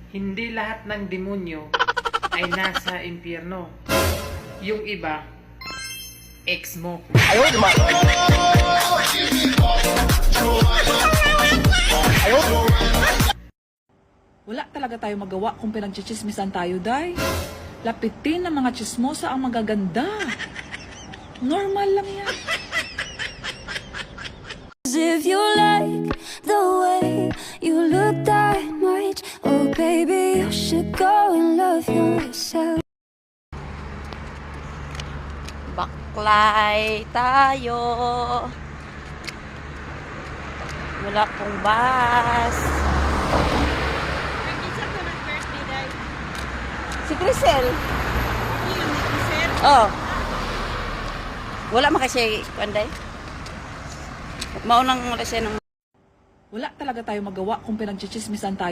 Hindi lahat ng demonyo ay nasa impyerno. Yung iba, ex mo. Ayaw, di ba? Ayaw. Wala talaga tayo magawa kung pinagchichismisan tayo, day. Lapitin ng mga chismosa ang magaganda. Normal lang yan. If you like the way you look that much, oh baby, you should go and love yourself. Baklay tayo. Wala pong bus. Si Crisel. Oh. Wala man kasi kanday. Maunang kasi ng Wala talaga tayo magawa kung pinagchichismisan tayo.